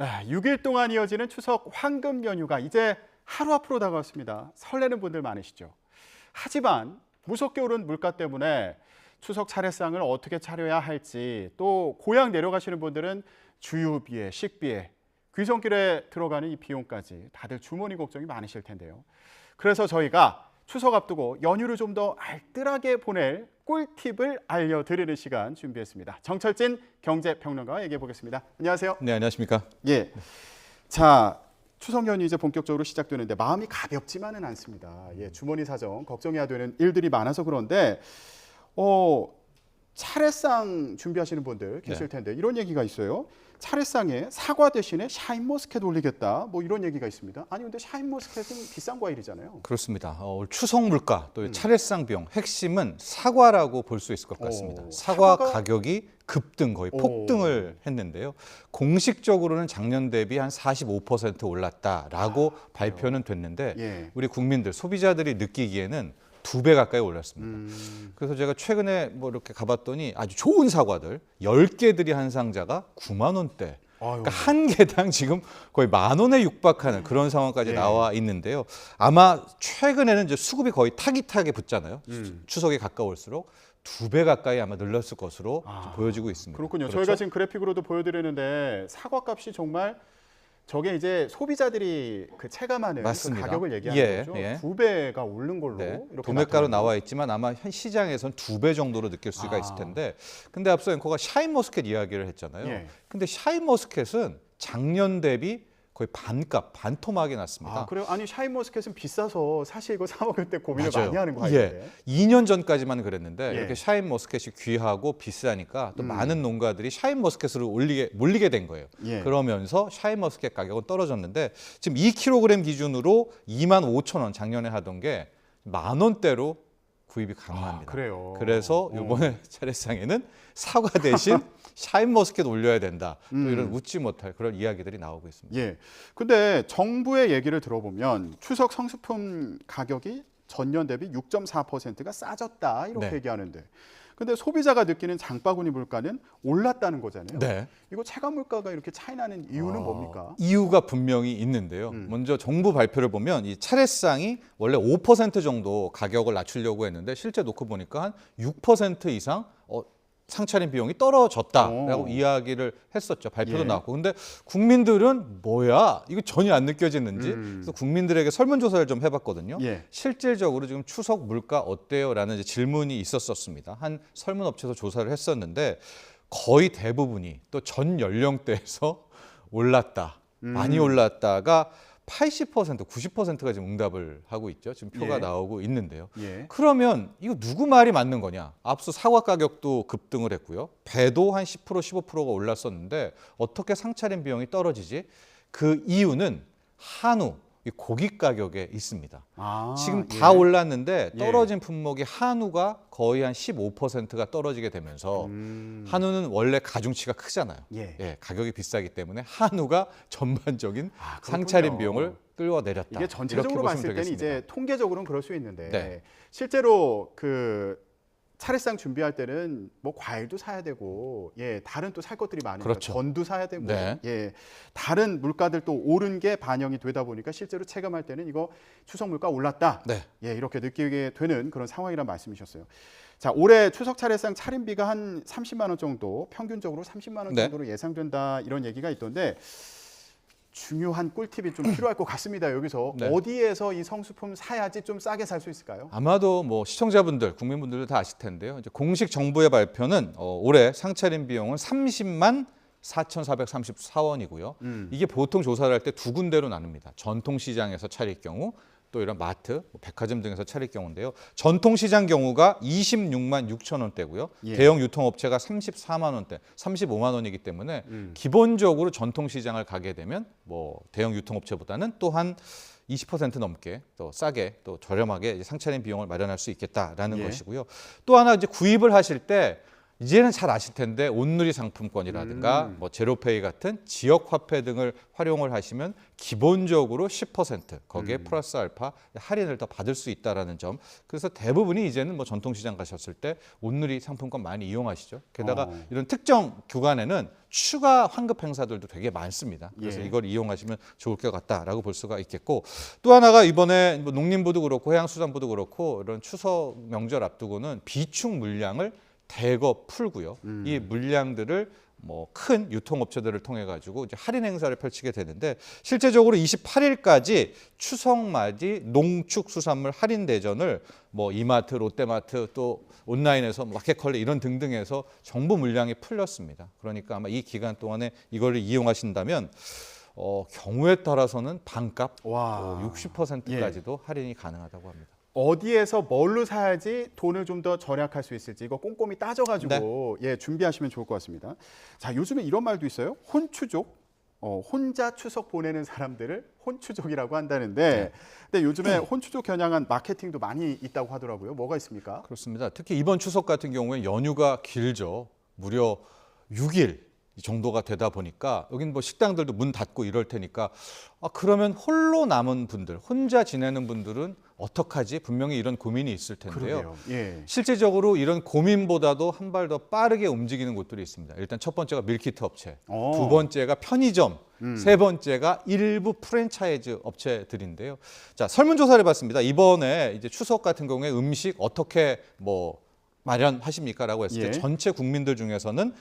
6일 동안 이어지는 추석 황금 연휴가 이제 하루 앞으로 다가왔습니다. 설레는 분들 많으시죠. 하지만 무섭게 오른 물가 때문에 추석 차례상을 어떻게 차려야 할지, 또 고향 내려가시는 분들은 주유비에 식비에 귀성길에 들어가는 이 비용까지 다들 주머니 걱정이 많으실 텐데요. 그래서 저희가 추석 앞두고 연휴를 좀 더 알뜰하게 보낼 꿀팁을 알려드리는 시간 준비했습니다. 정철진 경제평론가와 얘기해 보겠습니다. 안녕하세요. 네, 안녕하십니까? 예. 자, 추석 연휴 이제 본격적으로 시작되는데 마음이 가볍지만은 않습니다. 예, 주머니 사정 걱정해야 되는 일들이 많아서 그런데 차례상 준비하시는 분들 계실 텐데 이런 얘기가 있어요. 차례상에 사과 대신에 샤인머스켓 올리겠다. 뭐 이런 얘기가 있습니다. 아니 근데 샤인머스켓은 비싼 과일이잖아요. 그렇습니다. 올 추석 물가 또 차례상 비용 핵심은 사과라고 볼 수 있을 것 같습니다. 사과 가격이 급등 거의 폭등을 했는데요. 공식적으로는 작년 대비 한 45% 올랐다라고 발표는 됐는데 예. 우리 국민들 소비자들이 느끼기에는 2배 가까이 올랐습니다. 그래서 제가 최근에 뭐 이렇게 가봤더니 아주 좋은 사과들 10개들이 한 상자가 9만 원대. 그러니까 한 개당 지금 거의 10,000원에 육박하는 그런 상황까지 나와 있는데요. 아마 최근에는 이제 수급이 거의 타깃하게 붙잖아요. 추석이 가까울수록 2배 가까이 아마 늘렸을 것으로 보여지고 있습니다. 그렇군요. 그렇죠? 저희가 지금 그래픽으로도 보여드리는데 사과값이 정말 저게 이제 소비자들이 그 체감하는 그 가격을 얘기하는 거죠. 2배가 오른 걸로 이렇게 도매가로 나와 있지만 아마 현 시장에선 2배 정도로 느낄 수가 있을 텐데, 근데 앞서 앵커가 샤인머스켓 이야기를 했잖아요. 근데 샤인머스켓은 작년 대비 거의 반값, 반토막이 났습니다. 그래요? 아니 샤인머스켓은 비싸서 사실 이거 사 먹을 때 고민을 많이 하는 거 아니에요? 2년 전까지만 그랬는데 이렇게 샤인머스켓이 귀하고 비싸니까 또 많은 농가들이 샤인머스켓으로 몰리게 된 거예요. 그러면서 샤인머스켓 가격은 떨어졌는데 지금 2kg 기준으로 25,000원 작년에 하던 게 10,000원대로 구입이 가능합니다. 그래요. 그래서 이번에 차례상에는 사과 대신 샤인머스켓 올려야 된다. 또 이런 웃지 못할 그런 이야기들이 나오고 있습니다. 예. 근데 정부의 얘기를 들어보면 추석 성수품 가격이 전년 대비 6.4%가 싸졌다 이렇게 얘기하는데, 근데 소비자가 느끼는 장바구니 물가는 올랐다는 거잖아요. 이거 체감 물가가 이렇게 차이 나는 이유는 뭡니까? 이유가 분명히 있는데요. 먼저 정부 발표를 보면 이 차례상이 원래 5% 정도 가격을 낮추려고 했는데 실제 놓고 보니까 한 6% 이상 상차림 비용이 떨어졌다라고 이야기를 했었죠. 발표도 나왔고. 근데 국민들은 뭐야? 이거 전혀 안 느껴지는지. 그래서 국민들에게 설문조사를 좀 해봤거든요. 실질적으로 지금 추석 물가 어때요? 라는 이제 질문이 있었습니다. 한 설문업체에서 조사를 했었는데 거의 대부분이 또 전 연령대에서 올랐다. 많이 올랐다가 80%, 90%가 지금 응답을 하고 있죠. 지금 표가 나오고 있는데요. 그러면 이거 누구 말이 맞는 거냐? 앞서 사과 가격도 급등을 했고요. 배도 한 10%, 15%가 올랐었는데 어떻게 상차림 비용이 떨어지지? 그 이유는 한우, 이 고기 가격에 있습니다. 지금 다 올랐는데 떨어진 품목이 한우가 거의 한 15%가 떨어지게 되면서 한우는 원래 가중치가 크잖아요. 가격이 비싸기 때문에 한우가 전반적인 상차림 비용을 끌어내렸다. 이게 전체적으로 봤을 때는 이제 통계적으로는 그럴 수 있는데 실제로 그 차례상 준비할 때는 뭐 과일도 사야 되고 다른 또 살 것들이 많으니까 전도 사야 되고 다른 물가들 또 오른 게 반영이 되다 보니까 실제로 체감할 때는 이거 추석 물가 올랐다 이렇게 느끼게 되는 그런 상황이란 말씀이셨어요. 자, 올해 추석 차례상 차림비가 한 30만 원 정도, 평균적으로 30만 원 정도로 예상된다 이런 얘기가 있던데, 중요한 꿀팁이 좀 필요할 것 같습니다. 여기서 어디에서 이 성수품 사야지 좀 싸게 살 수 있을까요? 아마도 뭐 시청자분들, 국민분들도 다 아실 텐데요. 이제 공식 정부의 발표는 올해 상차림 비용은 30만 4,434원이고요. 이게 보통 조사를 할 때 두 군데로 나눕니다. 전통시장에서 차릴 경우, 또 이런 마트, 백화점 등에서 차릴 경우인데요. 전통시장 경우가 26만 6천 원대고요. 대형 유통업체가 34만 원대, 35만 원이기 때문에 기본적으로 전통시장을 가게 되면 뭐 대형 유통업체보다는 또한 20% 넘게 또 싸게 또 저렴하게 상차림 비용을 마련할 수 있겠다라는 것이고요. 또 하나 이제 구입을 하실 때 이제는 잘 아실 텐데 온누리 상품권이라든가 뭐 제로페이 같은 지역 화폐 등을 활용을 하시면 기본적으로 10% 거기에 플러스 알파 할인을 더 받을 수 있다라는 점. 그래서 대부분이 이제는 뭐 전통시장 가셨을 때 온누리 상품권 많이 이용하시죠. 게다가 이런 특정 구간에는 추가 환급 행사들도 되게 많습니다. 그래서 이걸 이용하시면 좋을 것 같다라고 볼 수가 있겠고, 또 하나가 이번에 뭐 농림부도 그렇고 해양수산부도 그렇고 이런 추석 명절 앞두고는 비축 물량을 대거 풀고요. 이 물량들을 뭐 큰 유통업체들을 통해 가지고 이제 할인 행사를 펼치게 되는데, 실제적으로 28일까지 추석맞이 농축수산물 할인 대전을 뭐 이마트, 롯데마트 또 온라인에서 마켓컬리 이런 등등에서 정부 물량이 풀렸습니다. 그러니까 아마 이 기간 동안에 이거를 이용하신다면 경우에 따라서는 반값 60%까지도 할인이 가능하다고 합니다. 어디에서 뭘로 사야지 돈을 좀 더 절약할 수 있을지 이거 꼼꼼히 따져가지고 예, 준비하시면 좋을 것 같습니다. 자, 요즘에 이런 말도 있어요. 혼추족. 혼자 추석 보내는 사람들을 혼추족이라고 한다는데, 근데 요즘에 혼추족 겨냥한 마케팅도 많이 있다고 하더라고요. 뭐가 있습니까? 그렇습니다. 특히 이번 추석 같은 경우에 연휴가 길죠. 무려 6일 정도가 되다 보니까 여긴 뭐 식당들도 문 닫고 이럴 테니까 그러면 홀로 남은 분들, 혼자 지내는 분들은 어떡하지? 분명히 이런 고민이 있을 텐데요. 예. 실제적으로 이런 고민보다도 한 발 더 빠르게 움직이는 곳들이 있습니다. 일단 첫 번째가 밀키트 업체, 두 번째가 편의점, 세 번째가 일부 프랜차이즈 업체들인데요. 자, 설문조사를 해봤습니다. 이번에 이제 추석 같은 경우에 음식 어떻게 뭐 마련하십니까라고 했을 때 전체 국민들 중에서는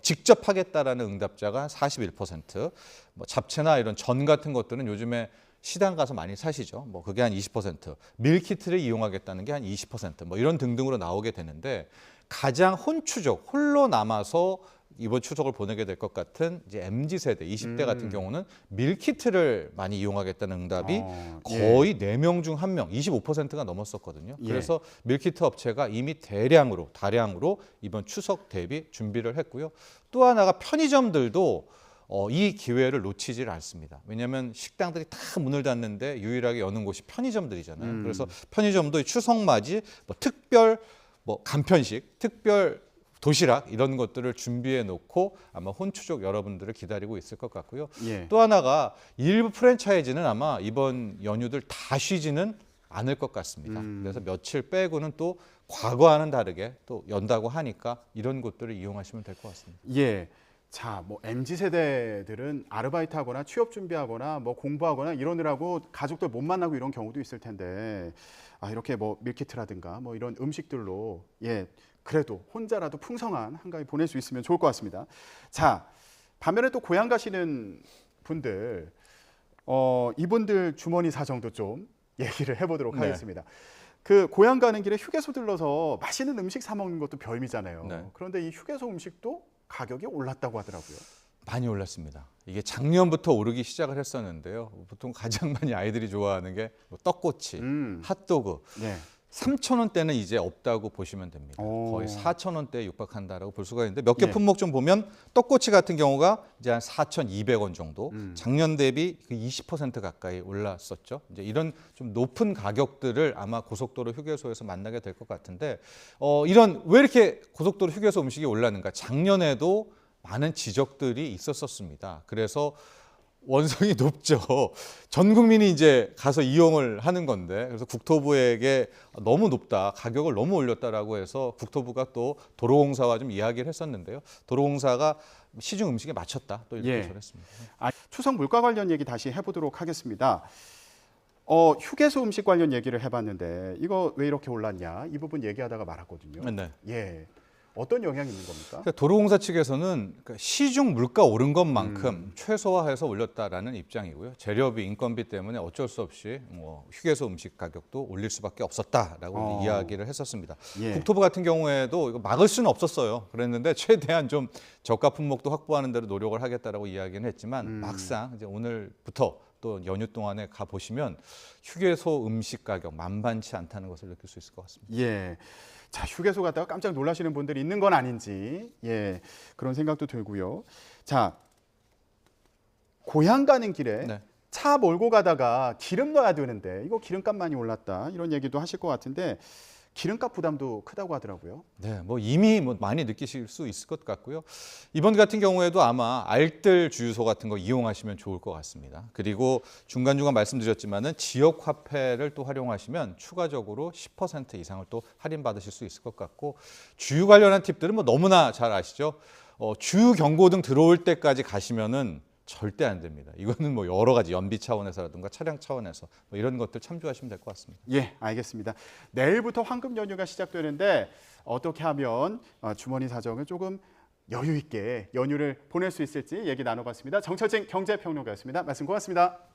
직접 하겠다라는 응답자가 41%, 뭐 잡채나 이런 전 같은 것들은 요즘에 시장 가서 많이 사시죠. 뭐 그게 한 20%, 밀키트를 이용하겠다는 게 한 20%, 뭐 이런 등등으로 나오게 되는데, 가장 혼추족, 홀로 남아서 이번 추석을 보내게 될 것 같은 이제 MZ 세대, 20대 같은 경우는 밀키트를 많이 이용하겠다는 응답이 거의 4명 중 1명, 25%가 넘었었거든요. 그래서 밀키트 업체가 이미 다량으로 이번 추석 대비 준비를 했고요. 또 하나가 편의점들도 이 기회를 놓치질 않습니다. 왜냐하면 식당들이 다 문을 닫는데 유일하게 여는 곳이 편의점들이잖아요. 그래서 편의점도 추석맞이 뭐 특별 뭐 간편식, 특별 도시락 이런 것들을 준비해 놓고 아마 혼추족 여러분들을 기다리고 있을 것 같고요. 또 하나가 일부 프랜차이즈는 아마 이번 연휴들 다 쉬지는 않을 것 같습니다. 그래서 며칠 빼고는 또 과거와는 다르게 또 연다고 하니까 이런 곳들을 이용하시면 될 것 같습니다. 예. 자, 뭐 MZ 세대들은 아르바이트하거나 취업 준비하거나 뭐 공부하거나 이러느라고 가족들 못 만나고 이런 경우도 있을 텐데, 이렇게 뭐 밀키트라든가 뭐 이런 음식들로 그래도 혼자라도 풍성한 한가위 보낼 수 있으면 좋을 것 같습니다. 자, 반면에 또 고향 가시는 분들, 이분들 주머니 사정도 좀 얘기를 해보도록 하겠습니다. 그 고향 가는 길에 휴게소 들러서 맛있는 음식 사 먹는 것도 별미잖아요. 그런데 이 휴게소 음식도 가격이 올랐다고 하더라고요. 많이 올랐습니다. 이게 작년부터 오르기 시작을 했었는데요. 보통 가장 많이 아이들이 좋아하는 게 뭐 떡꼬치, 핫도그. 3,000원대는 이제 없다고 보시면 됩니다. 거의 4,000원대에 육박한다라고 볼 수가 있는데, 몇 개 품목 좀 보면 떡꼬치 같은 경우가 이제 한 4,200원 정도, 작년 대비 20% 가까이 올랐었죠. 이제 이런 좀 높은 가격들을 아마 고속도로 휴게소에서 만나게 될 것 같은데, 이런 왜 이렇게 고속도로 휴게소 음식이 올랐는가? 작년에도 많은 지적들이 있었습니다. 그래서 원성이 높죠. 전 국민이 이제 가서 이용을 하는 건데, 그래서 국토부에게 너무 높다, 가격을 너무 올렸다라고 해서 국토부가 또 도로공사와 좀 이야기를 했었는데요. 도로공사가 시중 음식에 맞췄다, 또 이렇게 전했습니다. 추석 물가 관련 얘기 다시 해보도록 하겠습니다. 휴게소 음식 관련 얘기를 해봤는데 이거 왜 이렇게 올랐냐, 이 부분 얘기하다가 말았거든요. 어떤 영향이 있는 겁니까? 그러니까 도로공사 측에서는 시중 물가 오른 것만큼 최소화해서 올렸다라는 입장이고요. 재료비, 인건비 때문에 어쩔 수 없이 뭐 휴게소 음식 가격도 올릴 수밖에 없었다라고 이야기를 했었습니다. 국토부 같은 경우에도 이거 막을 수는 없었어요. 그랬는데 최대한 좀 저가 품목도 확보하는 대로 노력을 하겠다라고 이야기는 했지만 막상 이제 오늘부터 또 연휴 동안에 가 보시면 휴게소 음식 가격 만만치 않다는 것을 느낄 수 있을 것 같습니다. 자, 휴게소 갔다가 깜짝 놀라시는 분들이 있는 건 아닌지 그런 생각도 들고요. 자, 고향 가는 길에 차 몰고 가다가 기름 넣어야 되는데 이거 기름값 많이 올랐다, 이런 얘기도 하실 것 같은데, 기름값 부담도 크다고 하더라고요. 네, 뭐 이미 뭐 많이 느끼실 수 있을 것 같고요. 이번 같은 경우에도 아마 알뜰 주유소 같은 거 이용하시면 좋을 것 같습니다. 그리고 중간중간 말씀드렸지만은 지역 화폐를 또 활용하시면 추가적으로 10% 이상을 또 할인받으실 수 있을 것 같고, 주유 관련한 팁들은 뭐 너무나 잘 아시죠? 주유 경고등 들어올 때까지 가시면은 절대 안 됩니다. 이거는 뭐 여러 가지 연비 차원에서라든가 차량 차원에서 뭐 이런 것들 참조하시면 될 것 같습니다. 예, 알겠습니다. 내일부터 황금 연휴가 시작되는데 어떻게 하면 주머니 사정을 조금 여유 있게 연휴를 보낼 수 있을지 얘기 나눠봤습니다. 정철진 경제평론가였습니다. 말씀 고맙습니다.